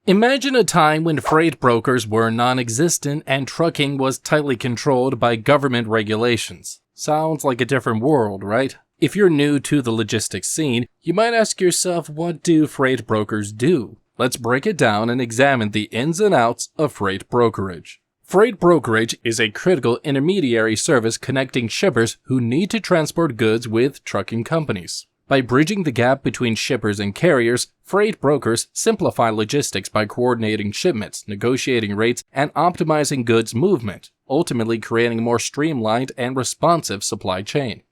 Imagine a time when freight brokers were non-existent and trucking was tightly controlled by government regulations. Sounds like a different world, right? If you're new to the logistics scene, you might ask yourself, what do freight brokers do? Let's break it down and examine the ins and outs of freight brokerage. Freight brokerage is a critical intermediary service connecting shippers who need to transport goods with trucking companies. By bridging the gap between shippers and carriers, freight brokers simplify logistics by coordinating shipments, negotiating rates, and optimizing goods movement, ultimately creating a more streamlined and responsive supply chain.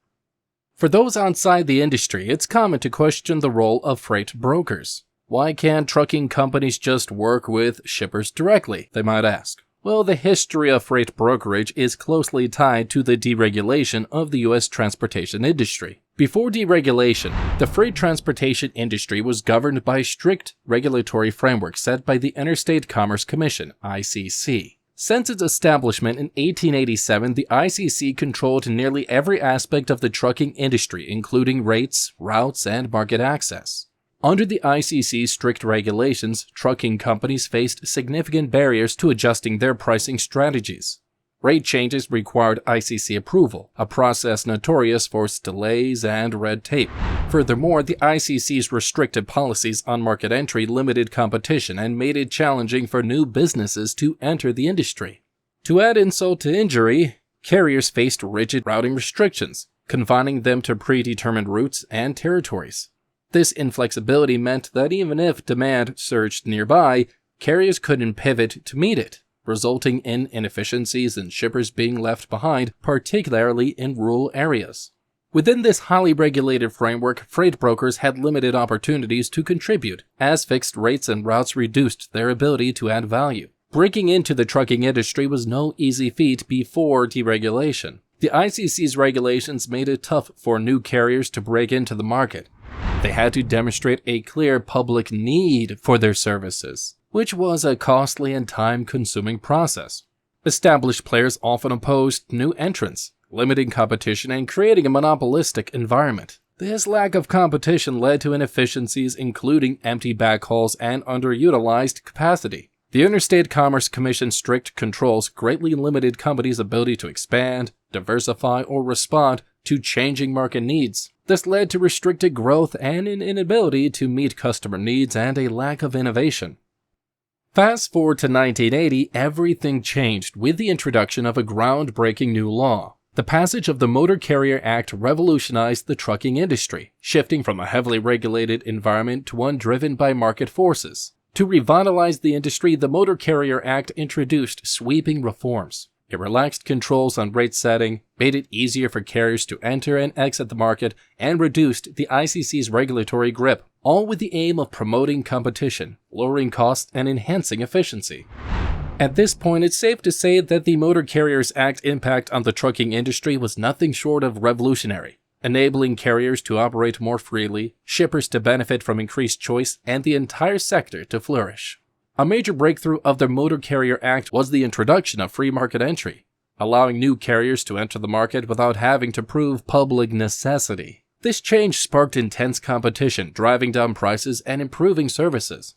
For those outside the industry, it's common to question the role of freight brokers. Why can't trucking companies just work with shippers directly, they might ask. Well, the history of freight brokerage is closely tied to the deregulation of the U.S. transportation industry. Before deregulation, the freight transportation industry was governed by a strict regulatory framework set by the Interstate Commerce Commission, ICC. Since its establishment in 1887, the ICC controlled nearly every aspect of the trucking industry, including rates, routes, and market access. Under the ICC's strict regulations, trucking companies faced significant barriers to adjusting their pricing strategies. Rate changes required ICC approval, a process notorious for its delays and red tape. Furthermore, the ICC's restrictive policies on market entry limited competition and made it challenging for new businesses to enter the industry. To add insult to injury, carriers faced rigid routing restrictions, confining them to predetermined routes and territories. This inflexibility meant that even if demand surged nearby, carriers couldn't pivot to meet it, resulting in inefficiencies and shippers being left behind, particularly in rural areas. Within this highly regulated framework, freight brokers had limited opportunities to contribute, as fixed rates and routes reduced their ability to add value. Breaking into the trucking industry was no easy feat before deregulation. The ICC's regulations made it tough for new carriers to break into the market. They had to demonstrate a clear public need for their services, which was a costly and time-consuming process. Established players often opposed new entrants, limiting competition and creating a monopolistic environment. This lack of competition led to inefficiencies, including empty backhauls and underutilized capacity. The Interstate Commerce Commission's strict controls greatly limited companies' ability to expand, diversify, or respond to changing market needs. This led to restricted growth and an inability to meet customer needs and a lack of innovation. Fast forward to 1980, everything changed with the introduction of a groundbreaking new law. The passage of the Motor Carrier Act revolutionized the trucking industry, shifting from a heavily regulated environment to one driven by market forces. To revitalize the industry, the Motor Carrier Act introduced sweeping reforms. It relaxed controls on rate setting, made it easier for carriers to enter and exit the market, and reduced the ICC's regulatory grip, all with the aim of promoting competition, lowering costs, and enhancing efficiency. At this point, it's safe to say that the Motor Carriers Act impact on the trucking industry was nothing short of revolutionary, enabling carriers to operate more freely, shippers to benefit from increased choice, and the entire sector to flourish. A major breakthrough of the Motor Carrier Act was the introduction of free market entry, allowing new carriers to enter the market without having to prove public necessity. This change sparked intense competition, driving down prices and improving services.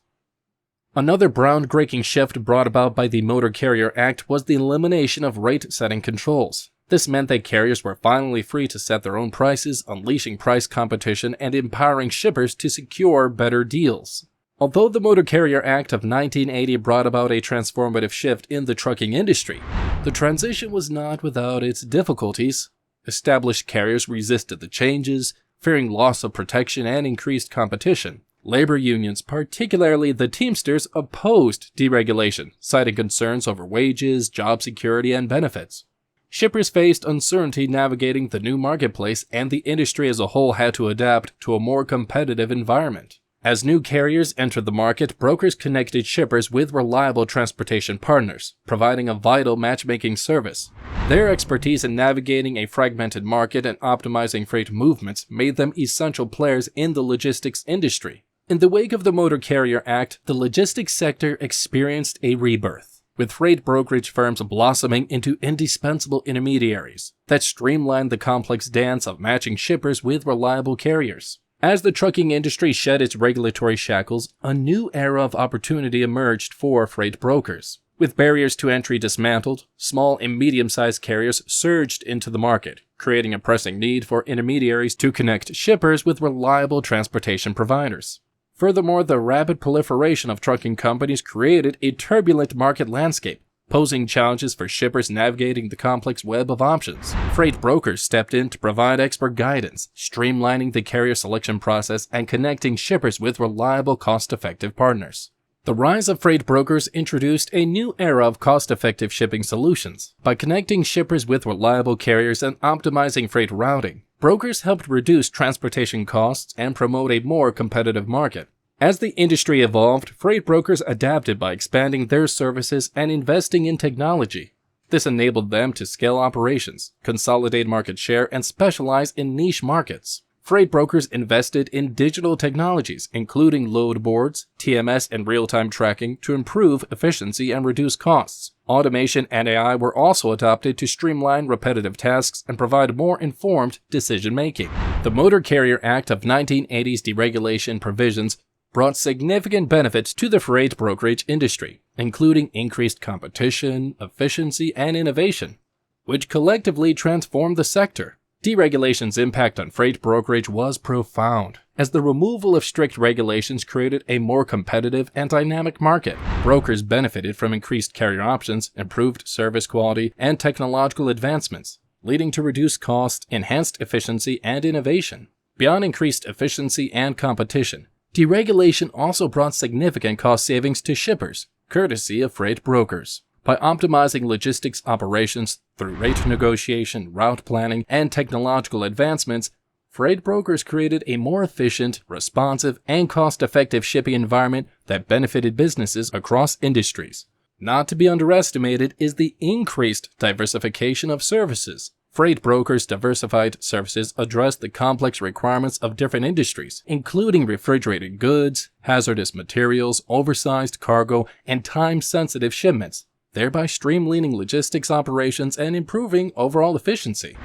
Another groundbreaking shift brought about by the Motor Carrier Act was the elimination of rate-setting controls. This meant that carriers were finally free to set their own prices, unleashing price competition and empowering shippers to secure better deals. Although the Motor Carrier Act of 1980 brought about a transformative shift in the trucking industry, the transition was not without its difficulties. Established carriers resisted the changes, fearing loss of protection and increased competition. Labor unions, particularly the Teamsters, opposed deregulation, citing concerns over wages, job security, and benefits. Shippers faced uncertainty navigating the new marketplace, and the industry as a whole had to adapt to a more competitive environment. As new carriers entered the market, brokers connected shippers with reliable transportation partners, providing a vital matchmaking service. Their expertise in navigating a fragmented market and optimizing freight movements made them essential players in the logistics industry. In the wake of the Motor Carrier Act, the logistics sector experienced a rebirth, with freight brokerage firms blossoming into indispensable intermediaries that streamlined the complex dance of matching shippers with reliable carriers. As the trucking industry shed its regulatory shackles, a new era of opportunity emerged for freight brokers. With barriers to entry dismantled, small and medium-sized carriers surged into the market, creating a pressing need for intermediaries to connect shippers with reliable transportation providers. Furthermore, the rapid proliferation of trucking companies created a turbulent market landscape, posing challenges for shippers navigating the complex web of options. Freight brokers stepped in to provide expert guidance, streamlining the carrier selection process and connecting shippers with reliable, cost-effective partners. The rise of freight brokers introduced a new era of cost-effective shipping solutions. By connecting shippers with reliable carriers and optimizing freight routing, brokers helped reduce transportation costs and promote a more competitive market. As the industry evolved, freight brokers adapted by expanding their services and investing in technology. This enabled them to scale operations, consolidate market share, and specialize in niche markets. Freight brokers invested in digital technologies, including load boards, TMS, and real-time tracking to improve efficiency and reduce costs. Automation and AI were also adopted to streamline repetitive tasks and provide more informed decision-making. The Motor Carrier Act of 1980's deregulation provisions brought significant benefits to the freight brokerage industry, including increased competition, efficiency, and innovation, which collectively transformed the sector. Deregulation's impact on freight brokerage was profound, as the removal of strict regulations created a more competitive and dynamic market. Brokers benefited from increased carrier options, improved service quality, and technological advancements, leading to reduced cost, enhanced efficiency, and innovation. Beyond increased efficiency and competition, deregulation also brought significant cost savings to shippers, courtesy of freight brokers. By optimizing logistics operations through rate negotiation, route planning, and technological advancements, freight brokers created a more efficient, responsive, and cost-effective shipping environment that benefited businesses across industries. Not to be underestimated is the increased diversification of services. Freight brokers' diversified services address the complex requirements of different industries, including refrigerated goods, hazardous materials, oversized cargo, and time-sensitive shipments, thereby streamlining logistics operations and improving overall efficiency.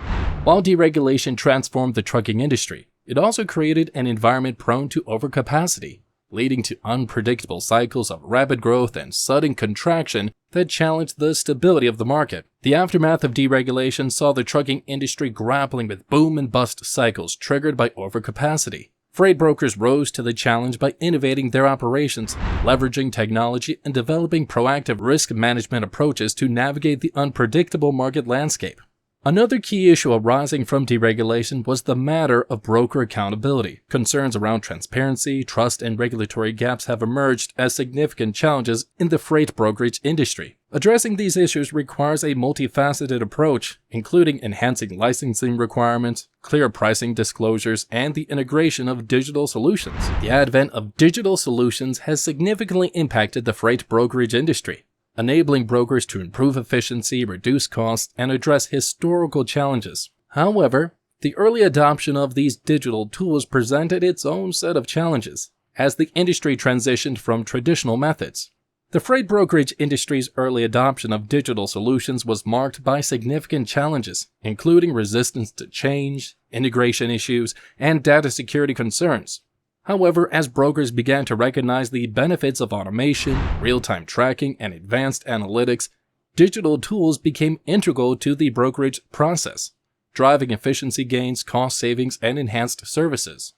While deregulation transformed the trucking industry, it also created an environment prone to overcapacity, leading to unpredictable cycles of rapid growth and sudden contraction that challenged the stability of the market. The aftermath of deregulation saw the trucking industry grappling with boom and bust cycles triggered by overcapacity. Freight brokers rose to the challenge by innovating their operations, leveraging technology, and developing proactive risk management approaches to navigate the unpredictable market landscape. Another key issue arising from deregulation was the matter of broker accountability. Concerns around transparency, trust, and regulatory gaps have emerged as significant challenges in the freight brokerage industry. Addressing these issues requires a multifaceted approach, including enhancing licensing requirements, clear pricing disclosures, and the integration of digital solutions. The advent of digital solutions has significantly impacted the freight brokerage industry, enabling brokers to improve efficiency, reduce costs, and address historical challenges. However, the early adoption of these digital tools presented its own set of challenges as the industry transitioned from traditional methods. The freight brokerage industry's early adoption of digital solutions was marked by significant challenges, including resistance to change, integration issues, and data security concerns. However, as brokers began to recognize the benefits of automation, real-time tracking, and advanced analytics, digital tools became integral to the brokerage process, driving efficiency gains, cost savings, and enhanced services.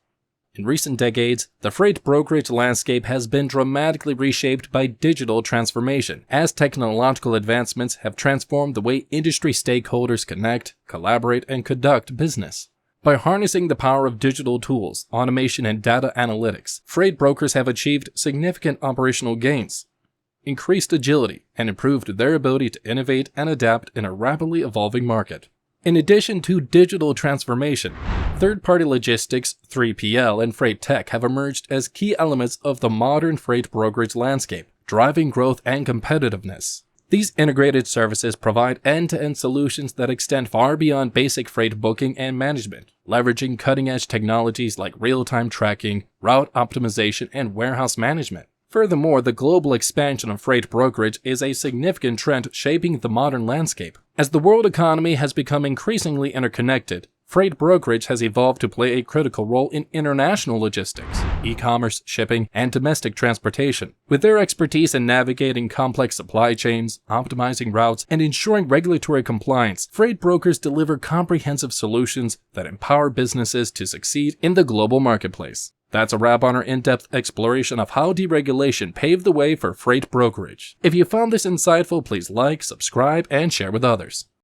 In recent decades, the freight brokerage landscape has been dramatically reshaped by digital transformation, as technological advancements have transformed the way industry stakeholders connect, collaborate, and conduct business. By harnessing the power of digital tools, automation, and data analytics, freight brokers have achieved significant operational gains, increased agility, and improved their ability to innovate and adapt in a rapidly evolving market. In addition to digital transformation, third-party logistics, 3PL, and freight tech have emerged as key elements of the modern freight brokerage landscape, driving growth and competitiveness. These integrated services provide end-to-end solutions that extend far beyond basic freight booking and management, leveraging cutting-edge technologies like real-time tracking, route optimization, and warehouse management. Furthermore, the global expansion of freight brokerage is a significant trend shaping the modern landscape. As the world economy has become increasingly interconnected, Freight Brokerage has evolved to play a critical role in international logistics, e-commerce, shipping, and domestic transportation. With their expertise in navigating complex supply chains, optimizing routes, and ensuring regulatory compliance, freight brokers deliver comprehensive solutions that empower businesses to succeed in the global marketplace. That's a wrap on our in-depth exploration of how deregulation paved the way for freight brokerage. If you found this insightful, please like, subscribe, and share with others.